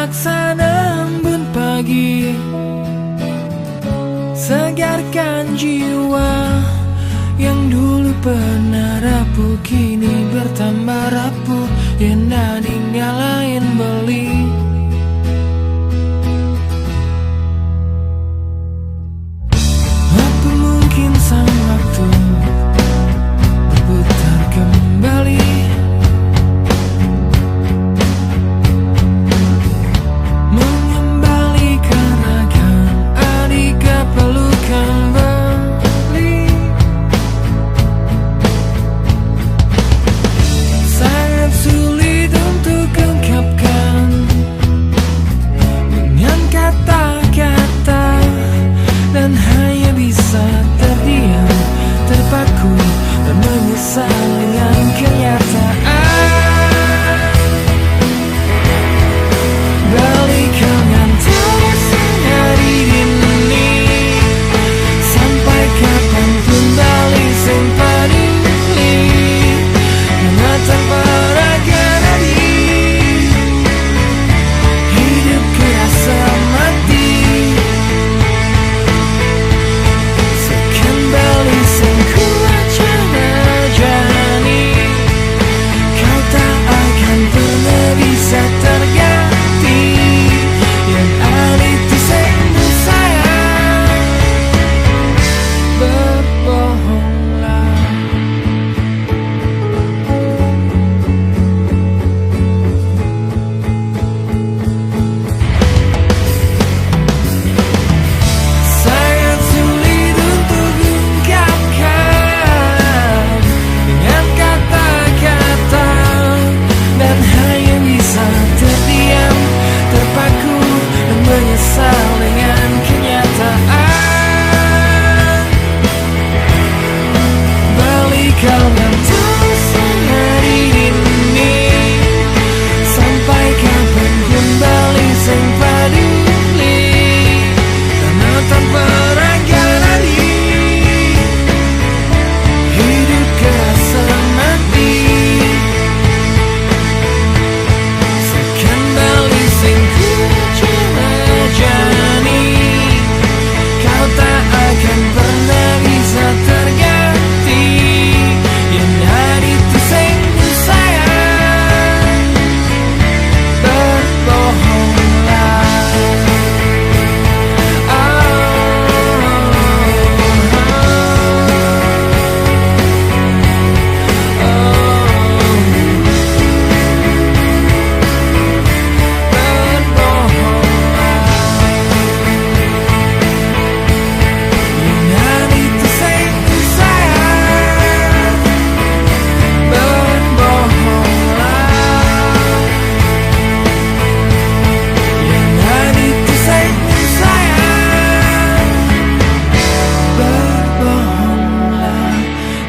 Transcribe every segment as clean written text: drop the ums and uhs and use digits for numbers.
Laksana embun pagi, segarkan jiwa yang dulu pernah rapuh, kini bertambah rapuh. Yang nyalain beli. Apa mungkin sang waktu berputar kembali, mengembalikan ragam adika pelukan kembali. Sangat sulit untuk ungkapkan dengan kata-kata, dan hanya bisa terdiam, terpaku, dan menyesal dengan kenyataan. Balikan dengan tulisan hari ini, sampai kapanpun balik sing peduli, karena tanpa raga nadi, hidup kerasa mati. Sekian balik sing ku jalani, kau tak akan pernah bisa terganti. Yang ada itu semu sayang, berbohonglah. Sangat sulit untuk ungkapkan dengan kata-kata, dan hanya bisa terdiam, terpaku, dan menyesal dengan kenyataan. Balikan dengan tulisan hari ini, sampai kapanpun balik sing peduli, karena tanpa raga nadi, hidup kerasa mati. Sekian balik sing ku jalani, kau tak akan pernah bisa terganti. Yang ada itu semu sayang, berbohonglah.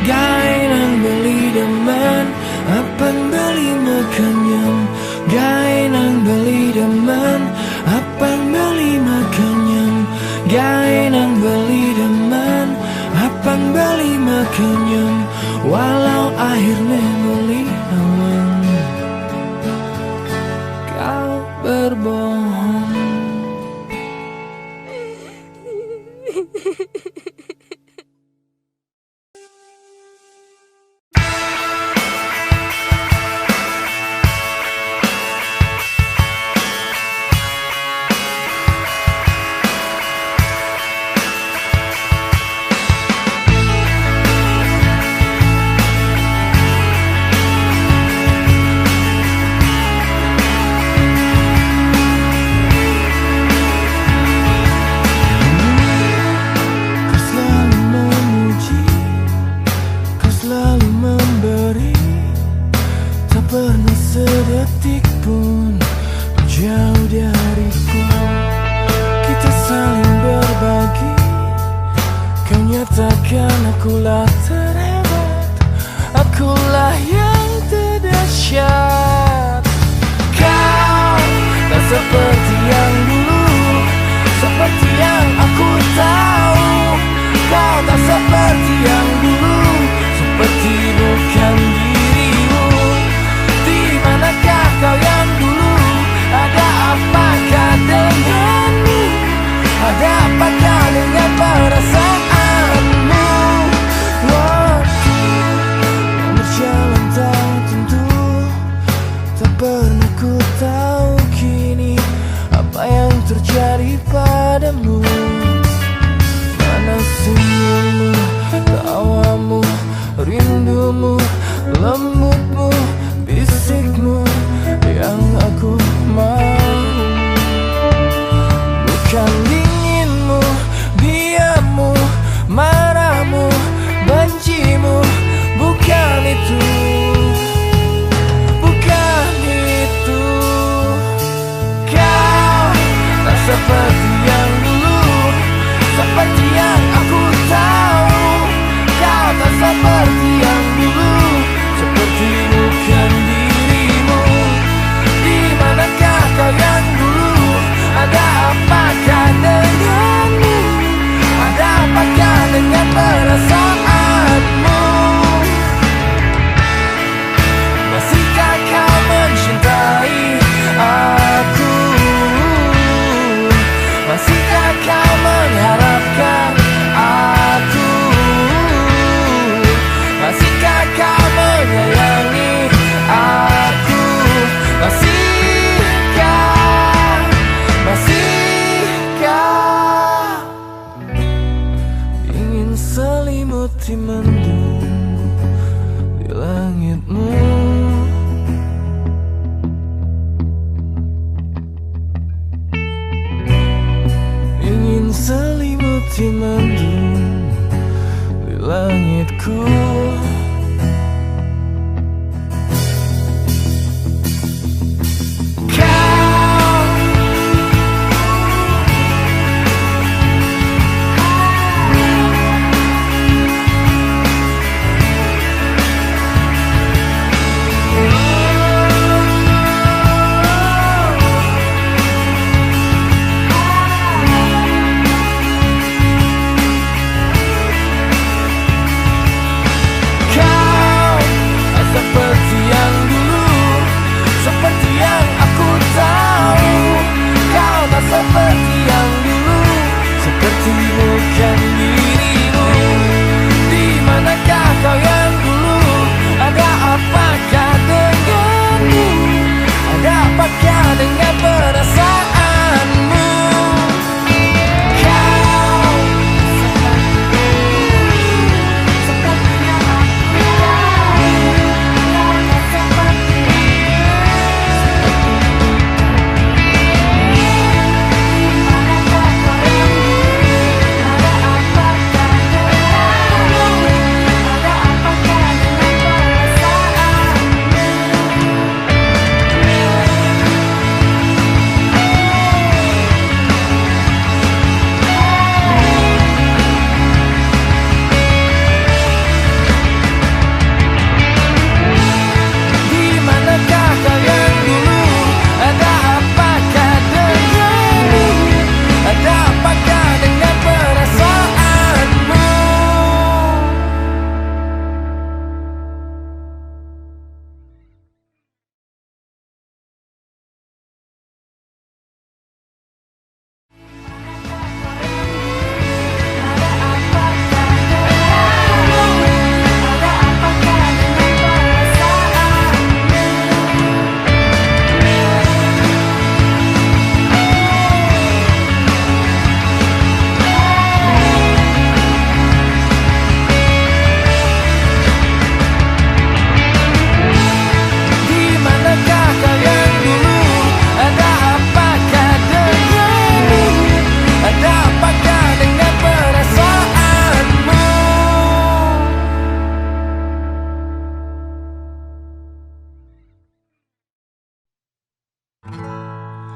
Gai nang beli demen, apang beli makanyam. Gai nang beli demen, apang beli makanyam. Walau akhirnya beli aman, kau berbohong. Sedetik pun jauh dariku, kita saling berbagi. Kau nyatakan akulah terhebat, akulah yang terdahsyat. Kau tak seperti yang dulu, seperti yang aku tahu. Kau tak seperti yang dulu, seperti bukan dirimu. Di manakah kau yang dulu? Ada apa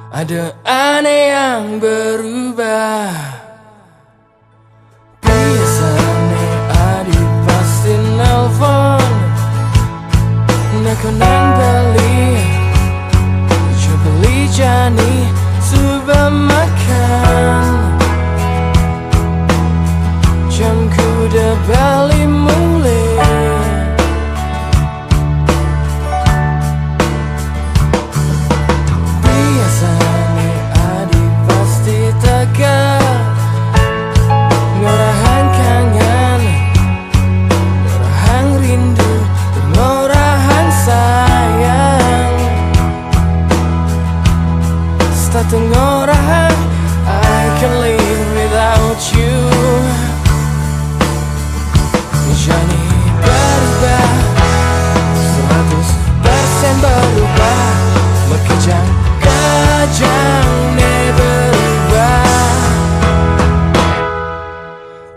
Ada aneh yang berubah. Biasanya adi pasti nelfon, nak nang beli, coba beli jani, coba makan. Jamku udah balik mulai. Tengorahan, I can live without you. Jani berubah, 100% berubah. Berkejang-kejang berubah.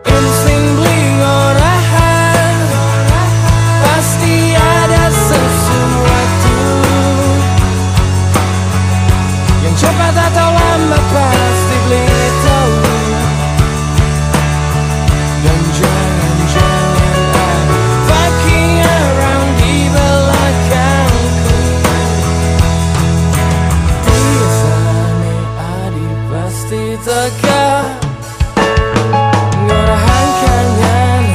Insting bling orahan, pasti ada sesuatu yang cepat atau lambat pasti beli tahu. Dan jangan-jangan ada fucking around di belakangku. Biasanya adi pasti teka ngorahan kangen,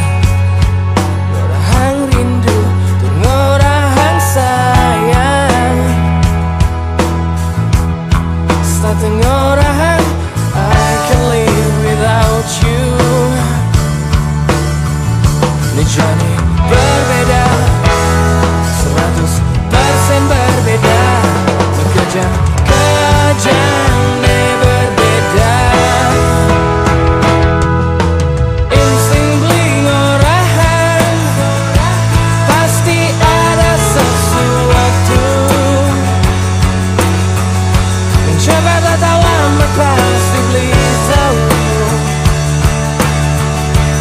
ngorahan rindu, dan ngorahan sayang. Tengorahan, I can live without you. Ini Jani berbeda, 100% berbeda. Berkejang-kejang berbeda. Insting bling orahan, pasti ada sesuatu yang cepat atau lambat pasti beli tahu.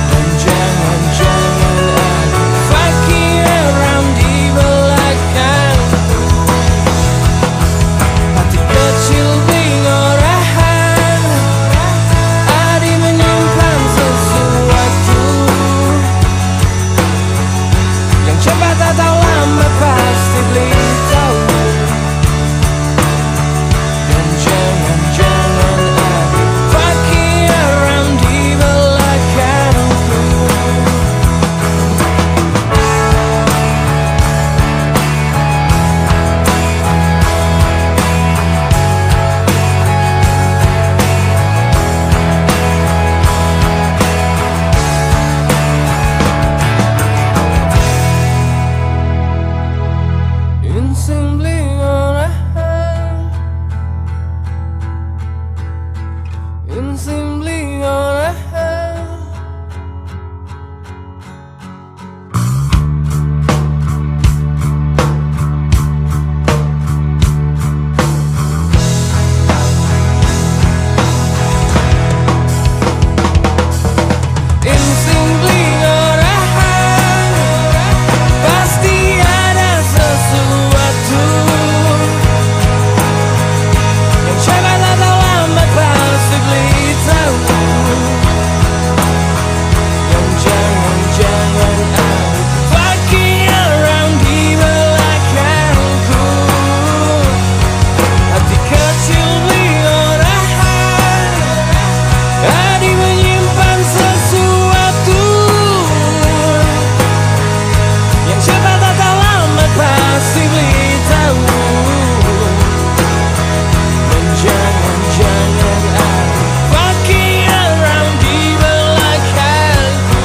Dan jangan-jangan ada fucking around di belakangku. Hati kecil bling orahan, adi menyimpan sesuatu yang cepat atau lambat pasti beli tahu. Jangan ada fucking around di belakangku. Insting bling orahan, insting bling orahan. Insting bling orahan, pasti ada sesuatu yang cepat atau lambat pasti beli tahu. Dan jangan-jangan ada fucking around di belakangku. Hati kecil bling orahan, adi menyimpan sesuatu yang cepat atau lambat pasti beli tahu. Dan jangan-jangan ada fucking around di belakangku.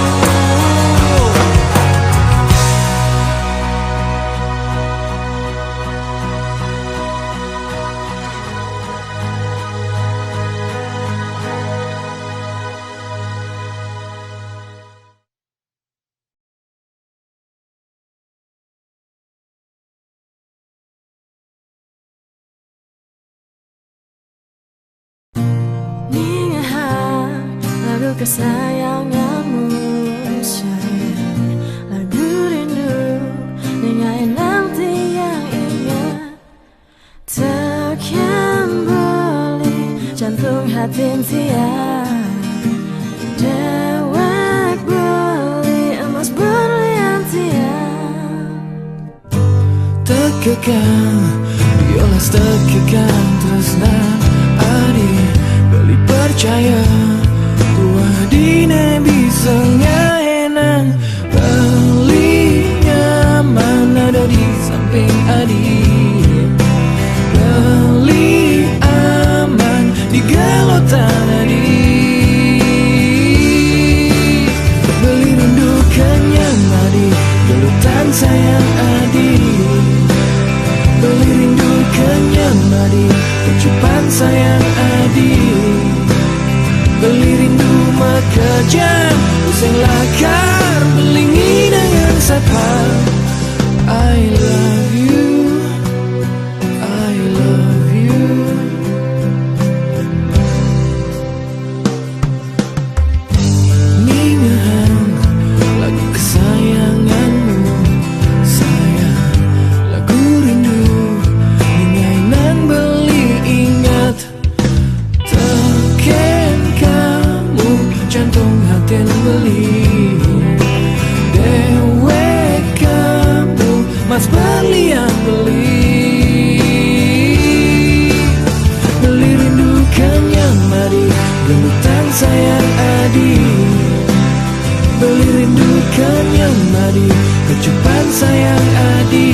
Lagu kesayanganmu sayang, lagu rindu dengan nanti yang ingat takkan hatin tiang dewek beli emas berlian tiang tekekan biolas tekekan tresna adi beli percaya tua dine bisa ngaenang beli nyaman ada di samping adi beli aman di gelotan adi beli rindu kenyang adi gelutan sayang adi beli rindu kenyang adi kecupan sayang adi beli rindu makajang useng lakar belingi dengan sapa I love you I love you Ningahan lagu kesayanganmu sayang lagu rindu ningainan beli ingat teken kamu jantung hatin beli dewek kamu mas berlian beli beli rindu kenyang mari gelutan sayang adi beli rindu kenyang mari kecupan sayang adi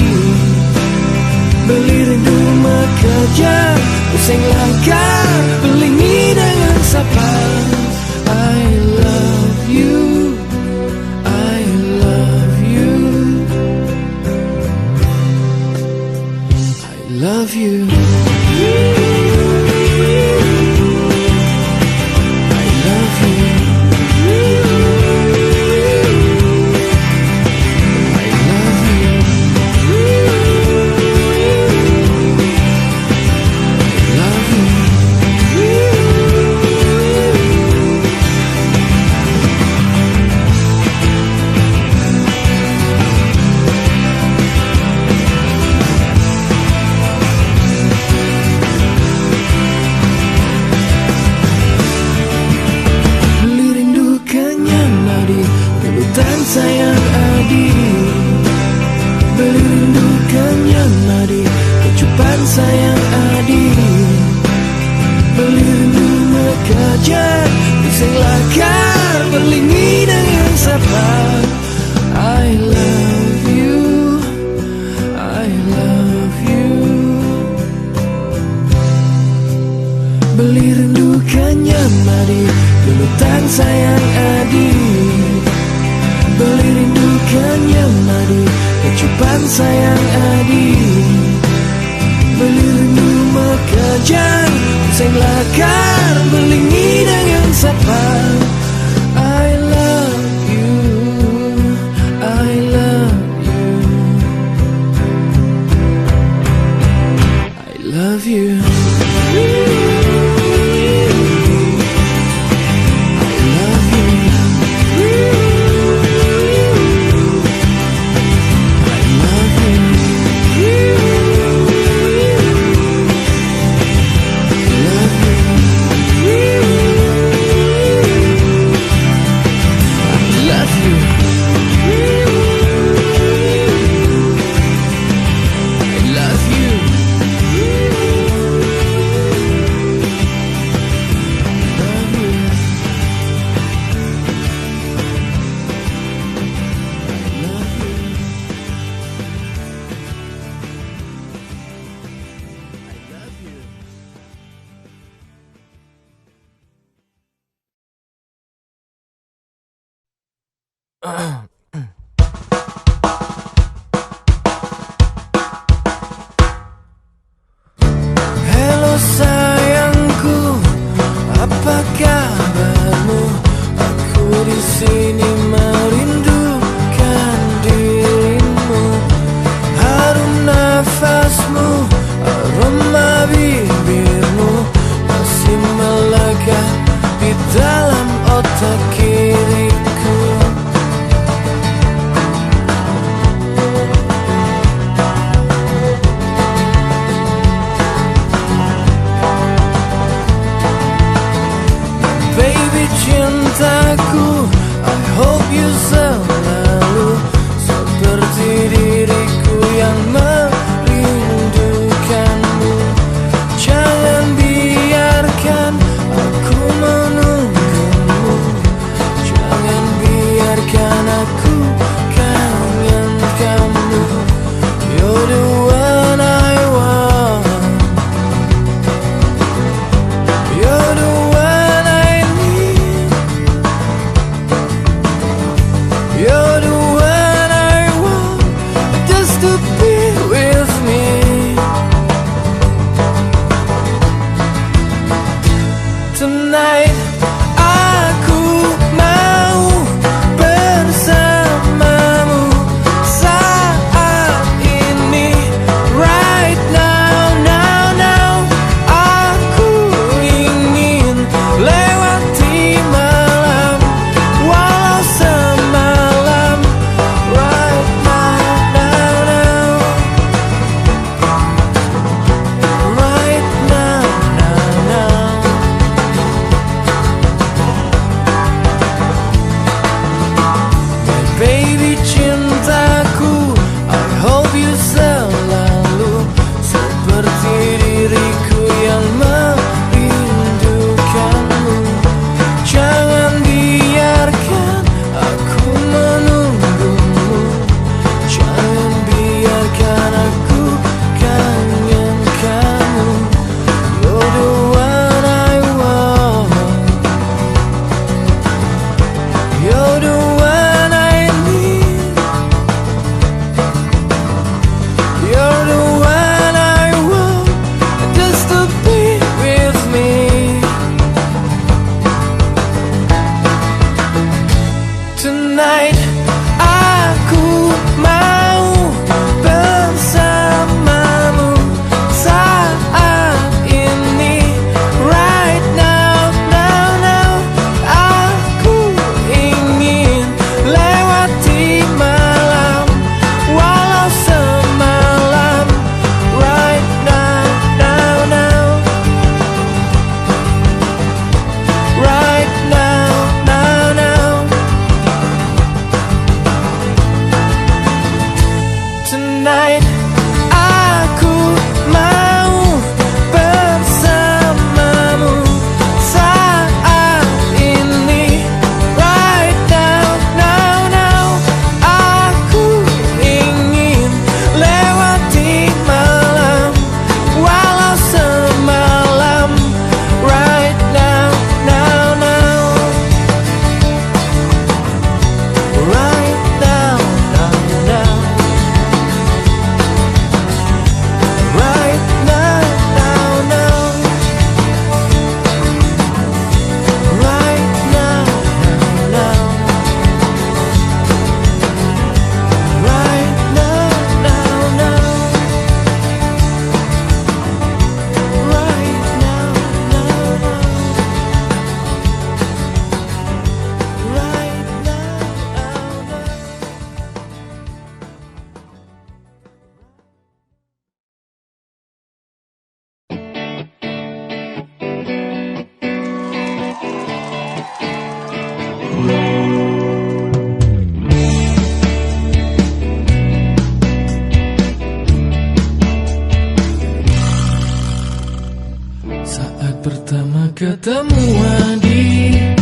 beli rindu makajang useng langkah belingi dengan sapa I love you I love you I love you sayang adi beli rindu kenyang adi kecupan sayang adi beli rindu mekajang useng lakar belingi dengan sapa I love you I love you beli rindu kenyang adi gelutan sayang adi beli rindu kenyang adi kecupan sayang adi beli rindu makajang useng lakar belingi dengan sapa I love you I love you I love you Hello sayangku, apa kabarmu? Aku di sini merindukan dirimu. Harum nafasmu, aroma bibirmu masih melekat di dalam otak kiriku. pertama ketemu adik,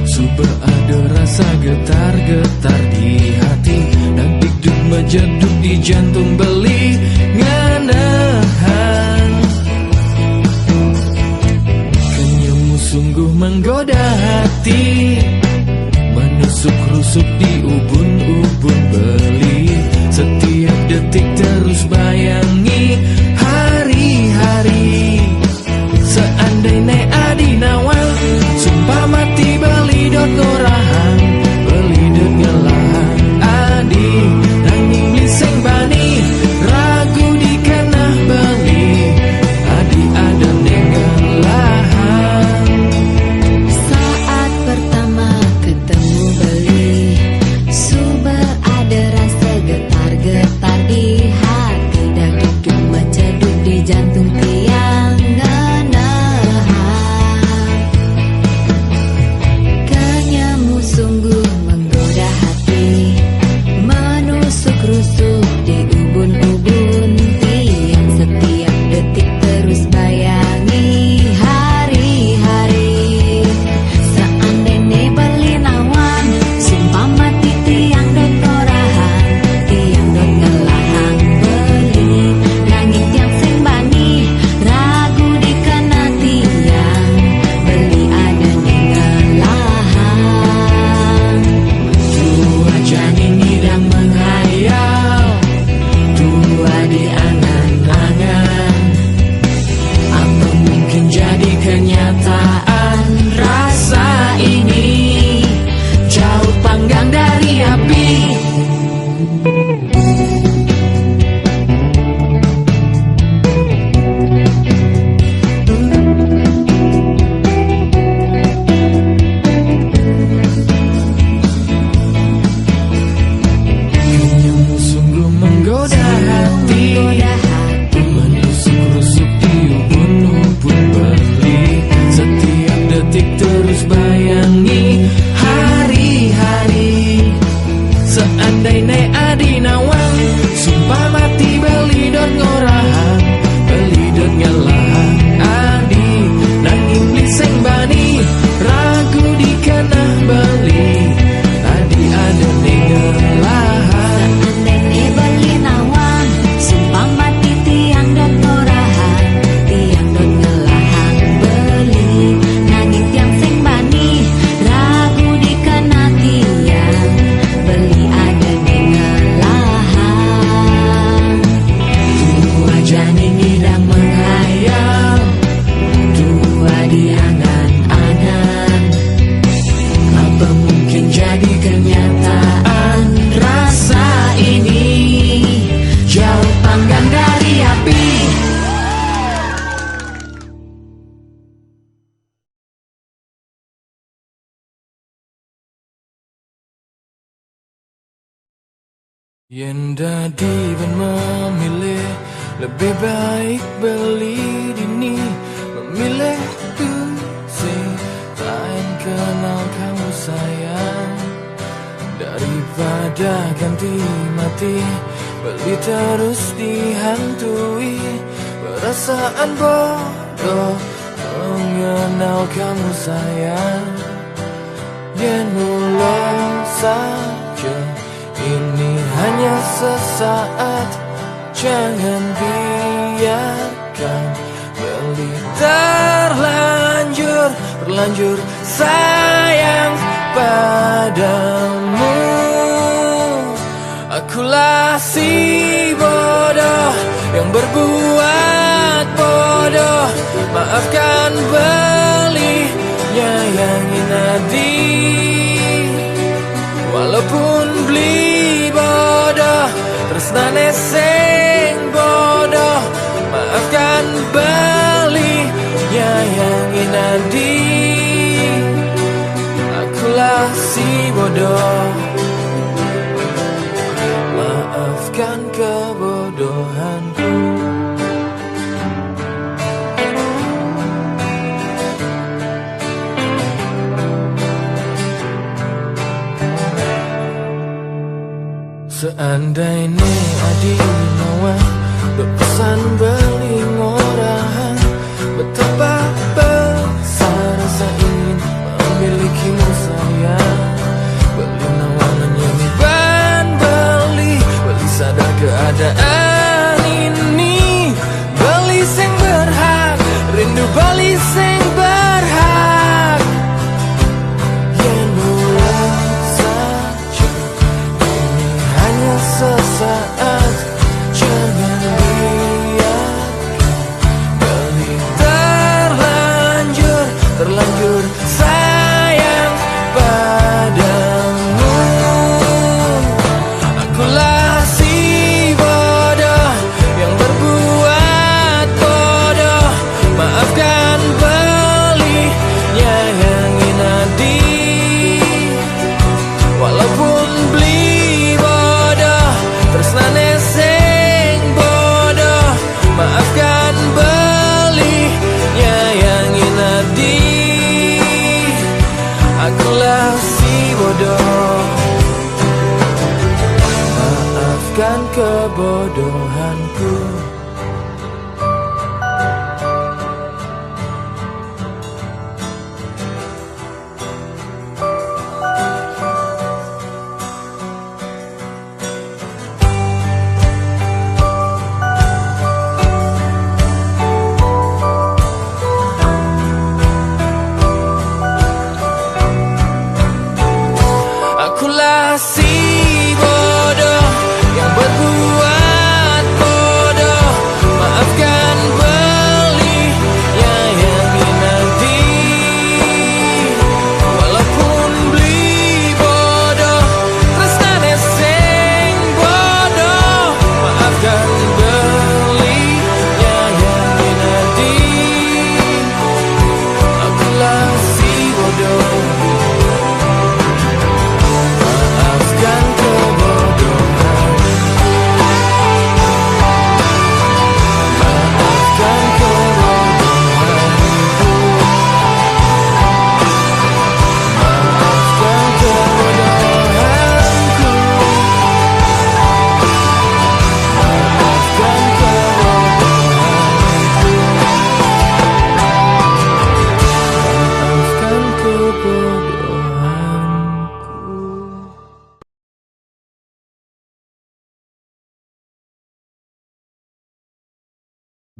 super ada rasa getar-getar di hati, dan dikduk menjeduk di jantung beli nganahan. Kenyamu sungguh menggoda hati, menusuk rusuk di ubun-ubun beli. Setiap detik terus bayangi hari-hari. Seandainya adi nawang, sumpah mati beli dot ngorahan, beli dot ngelahan. Adi nanging liseng bani, ragu di kanah beli. Adi ada nengelahan. Saat pertama ketemu beli, super ada rasa getar-getar di hati, dan duduk menceduk di jantung tiang nganahan. Kenyamu sungguh menggoda hati, menusuk rusuk di ubun-ubun tiang. Setiap detik terus bayangi hari-hari. Seandainya beli nawang, sumpah mati tiang dan ngorahan, tiang dan ngelahan beli. Nanging tiang sing bani, ragu di kana tiang, beli ada nengelahan. Tua jani ngidang menghayal, tua di angan-angan. Apa mungkin jadi kenyataan rasa ini, jauh panggang dari api. Kenyamu sungguh menggoda hati, menusuk rusuk di ubun-ubun beli. Setiap detik terus bayangi hari-hari. Seandainya adi nawang, sumpah mati beli dot ngorahan, beli dot ngelahan. Adi nanging liseng bani, ragu di kanah beli. Adi ada nengelahan. Seandainya beli nawang, sumpah mati tiang dan ngorahan, tiang dan ngelahan beli. Nanging tiang sing bani, ragu di kana tiang, beli ada nengelahan. Tua jani ngidang menghayal, tua di angan-angan. Apa mungkin jadi kenyataan rasa ini, jauh panggang dari api. Yen dadi ben memilih, lebih baik beli dini, memilih tuh sing lain kenal kamu sayang, daripada ganti mati beli terus dihantui perasaan bodoh mengenal kamu sayang. Yen ulang saja ini hanya sesaat, jangan biarkan beli terlanjur sayang padamu. Akulah si bodoh yang berbuat bodoh, maafkan belinya yang inadi. Walaupun beli bodoh, tresnane sing bodoh, maafkan belinya yang inadi. Akulah si bodoh, maafkan kebodohanku. Seandainya adi nawang berpesan beli ngorahan, betapa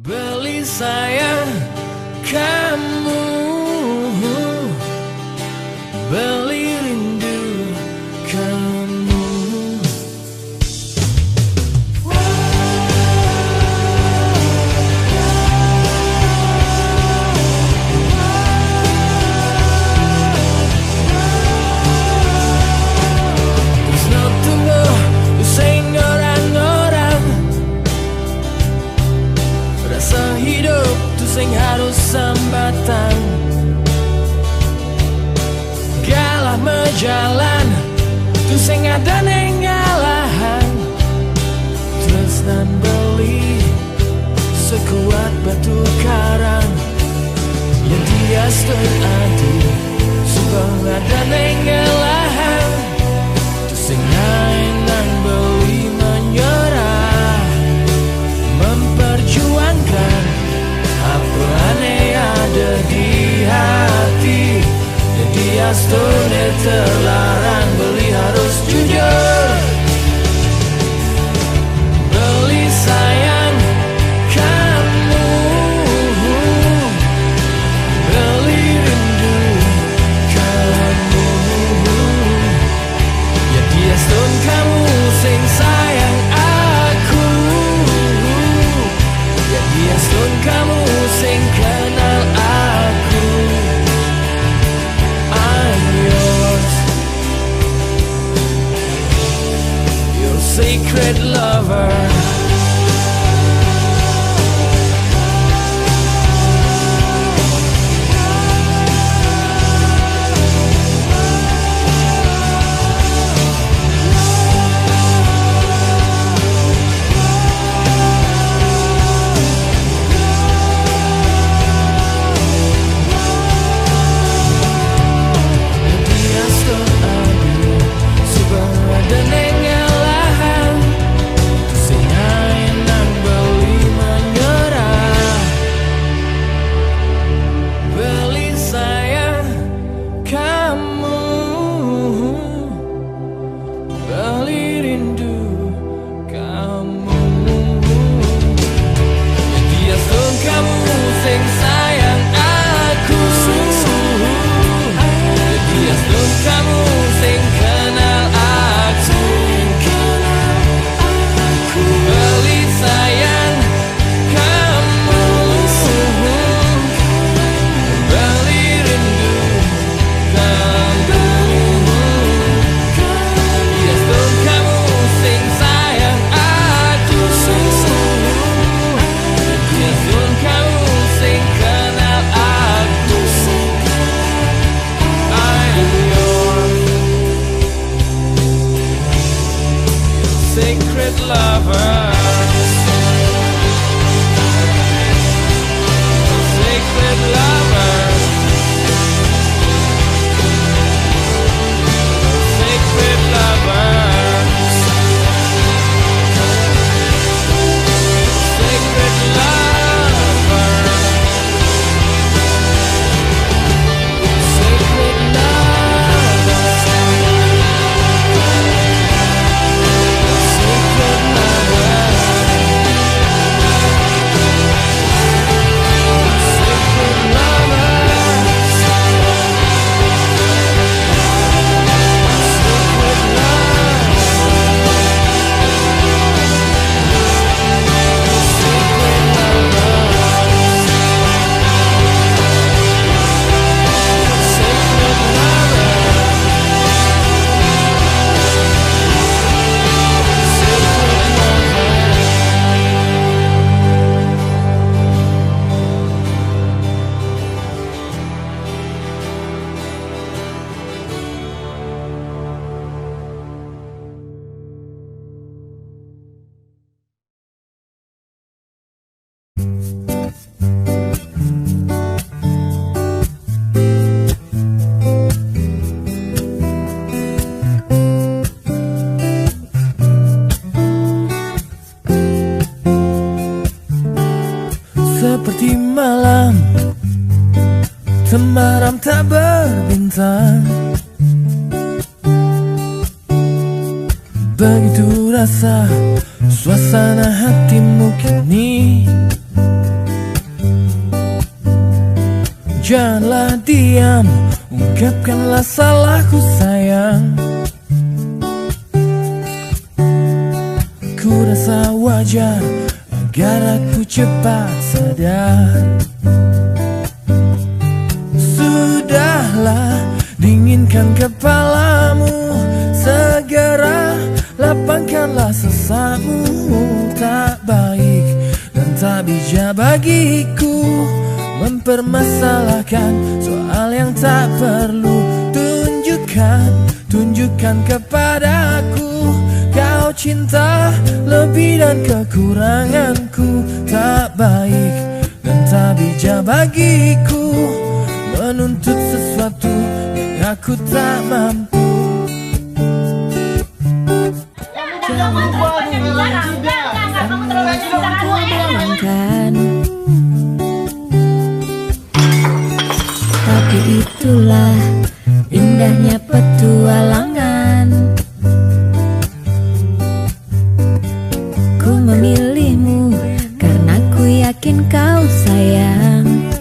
Beli sayang kamu, beli rindu kamu. There's nothing more to say orang-orang. Rasa hidup tu sing harus sambatan. Galah mejalan tu sing ada neng ngalahan. Terus dan beli sekuat batu karang yang tias teradu. Subang ada neng ngalahan. Tu sing nang beli menyerah, memperjuangkan apa aneh ada di hati. Jadi astone terlarang, beli harus jujur. Beli sayang kamu, beli rindu kamu. Jadi astone kamu sing sayang aku. Jadi astone kamu sing kenal aku. I'm yours, your secret lover. Secret lover, secret lover, secret lover, secret lover, secret seperti malam temaram tak berbintang. Begitu rasa suasana hatimu kini, janganlah diam, ungkapkanlah salahku sayang. Ku rasa wajar agar aku cepat sadar. Sudahlah, dinginkan kepalamu, segera lapangkanlah sesakmu. Tak baik dan tak bijak bagiku mempermasalahkan soal yang tak perlu. Tunjukkan kepadaku kau cinta lebih dan kekuranganku. Tak baik dan tak bijak bagiku menuntut sesuatu yang aku tak mampu. Tapi itulah indahnya petualangan. Ku memilihmu karena ku yakin kau sayang.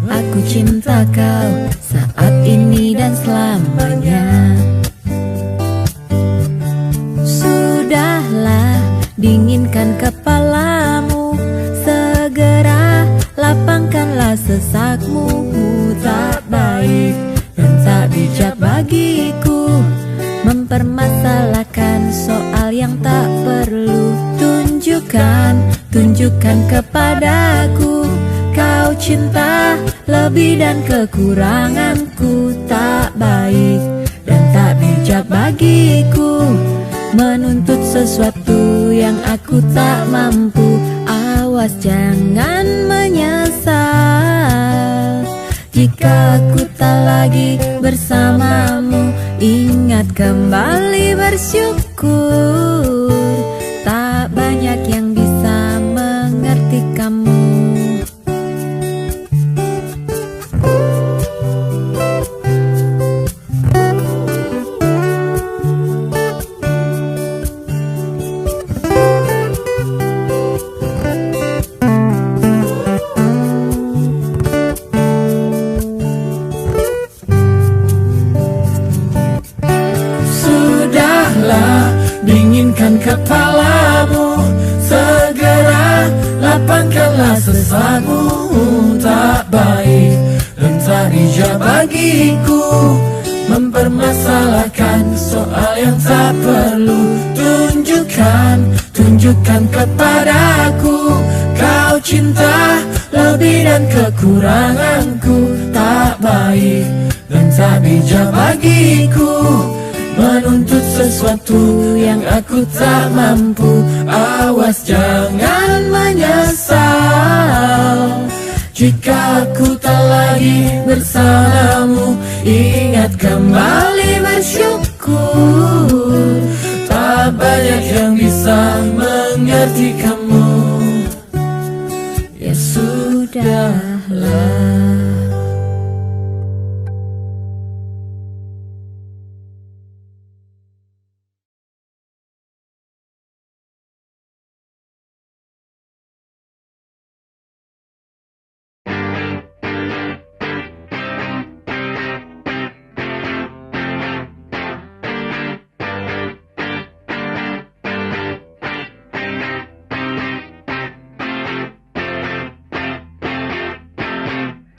Aku cinta kau saat ini dan selamanya. Sudahlah, dinginkan kepalamu, segera lapangkanlah sesakmu. Tak baik dan tak bijak bagiku mempermasalahkan soal yang tak perlu. Tunjukkan kepadaku kau cinta lebih dan kekuranganku. Tak baik dan tak bijak bagiku menuntut sesuatu yang aku tak mampu. Awas jangan menyesal jika aku tak lagi bersamamu. Ingat kembali bersyukur, tak banyak yang bisa mengerti kamu. Dinginkan kepalamu, segera lapangkanlah sesakmu. Tak baik dan tak bijak bagiku mempermasalahkan soal yang tak perlu. Tunjukkan kepadaku kau cinta lebih dan kekuranganku. Tak baik dan tak bijak bagiku menuntut sesuatu yang aku tak mampu. Awas jangan menyesal jika aku tak lagi bersamamu. Ingat kembali bersyukur, tak banyak yang bisa mengerti kamu. Ya sudahlah.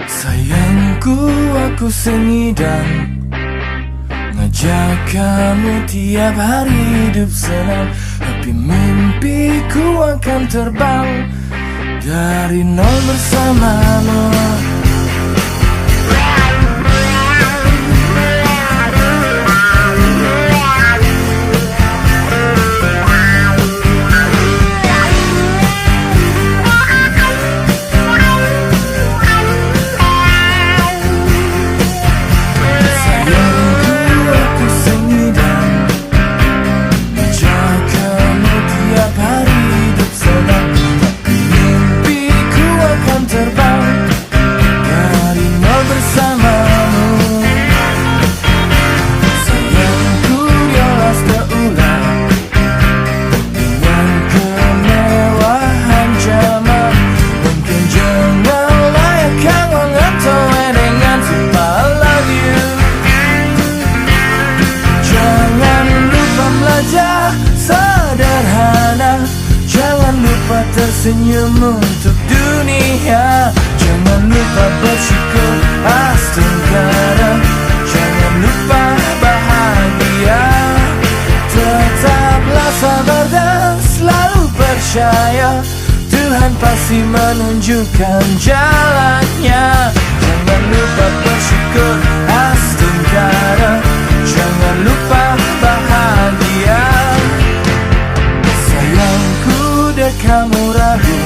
Sayangku, aku sengidang ngajak kamu tiap hari hidup senang, tapi mimpiku akan terbang dari nol bersamamu. Terbang lupa tersenyum untuk dunia. Jangan lupa bersyukur astagfirullah. Jangan lupa bahagia. Tetaplah sabar dan selalu percaya, Tuhan pasti menunjukkan jalannya. Jangan lupa bersyukur astagfirullah. Jangan lupa bahagia. Sayangku dek kamu ragu,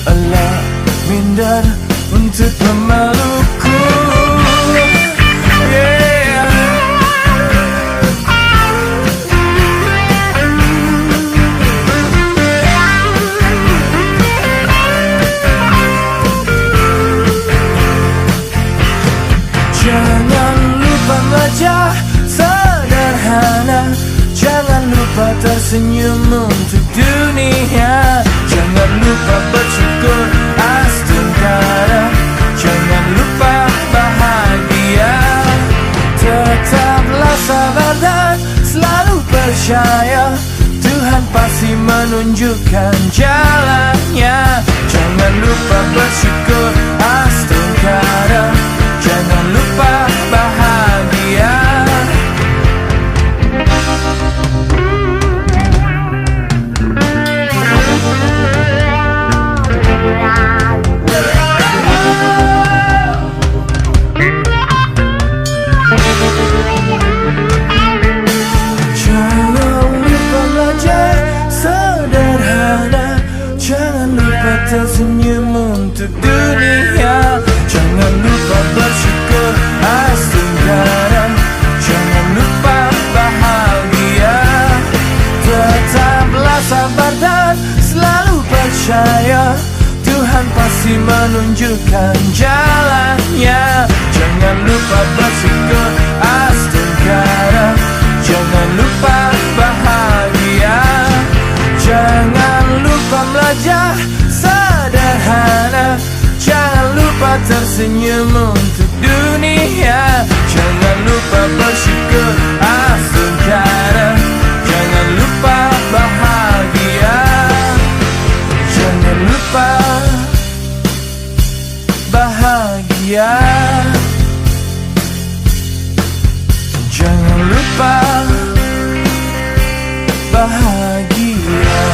Allah minder untuk memelukku. Yeah. Jangan lupa wajah sederhana. Jangan lupa tersenyum untuk dunia. Jangan lupa bersyukur astagfirullah. Jangan lupa bahagia. Tetaplah sabar dan selalu percaya, Tuhan pasti menunjukkan jalannya. Jangan lupa bersyukur astagfirullah. Jangan lupa bahagia. Tersenyum untuk dunia. Jangan lupa bersyukur astagfirullah. Jangan lupa bahagia. Tetaplah sabar dan selalu percaya, Tuhan pasti menunjukkan jalannya. Jangan lupa bersyukur astagfirullah. Jangan lupa bahagia. Jangan lupa belajar sederhana. Jangan lupa tersenyum untuk dunia. Jangan lupa bersyukur astagfirullah. Jangan lupa bahagia. Jangan lupa bahagia. Jangan lupa bahagia.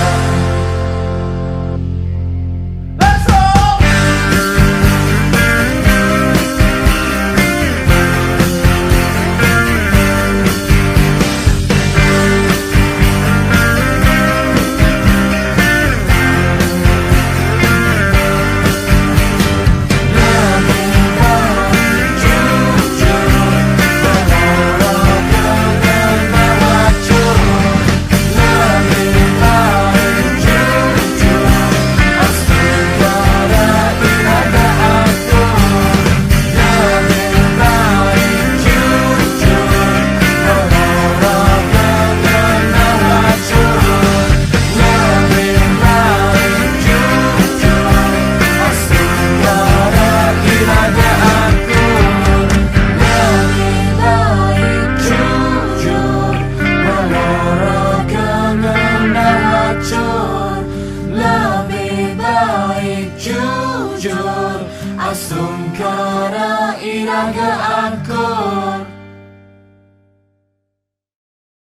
Jujur, astagfirullah iraga aku.